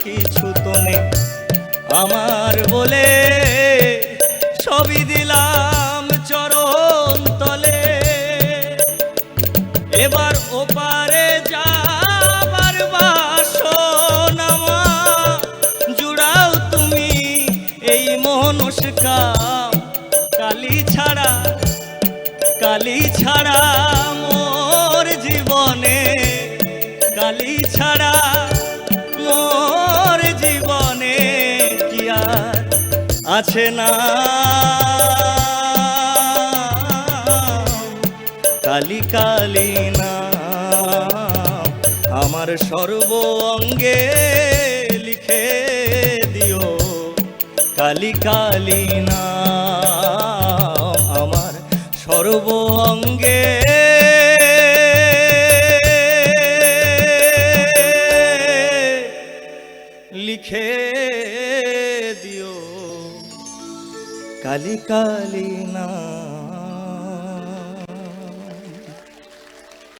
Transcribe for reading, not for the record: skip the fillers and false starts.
কিছু তো নেই আমার বলে, সবই দিলাম চরণ তলে। এবার ওপারে যাবার বাসনা জুড়াও তুমি এই মনস্কাম। কালী ছাড়া মোর জীবনে, কালী ছাড়া মোর জীবনে কি আর আছে না। কালী কালী না আমার সর্ব অঙ্গে লিখে দিও। কালী কালী না আমার সর্ব অঙ্গে লিখে দিও। কালী কালী না।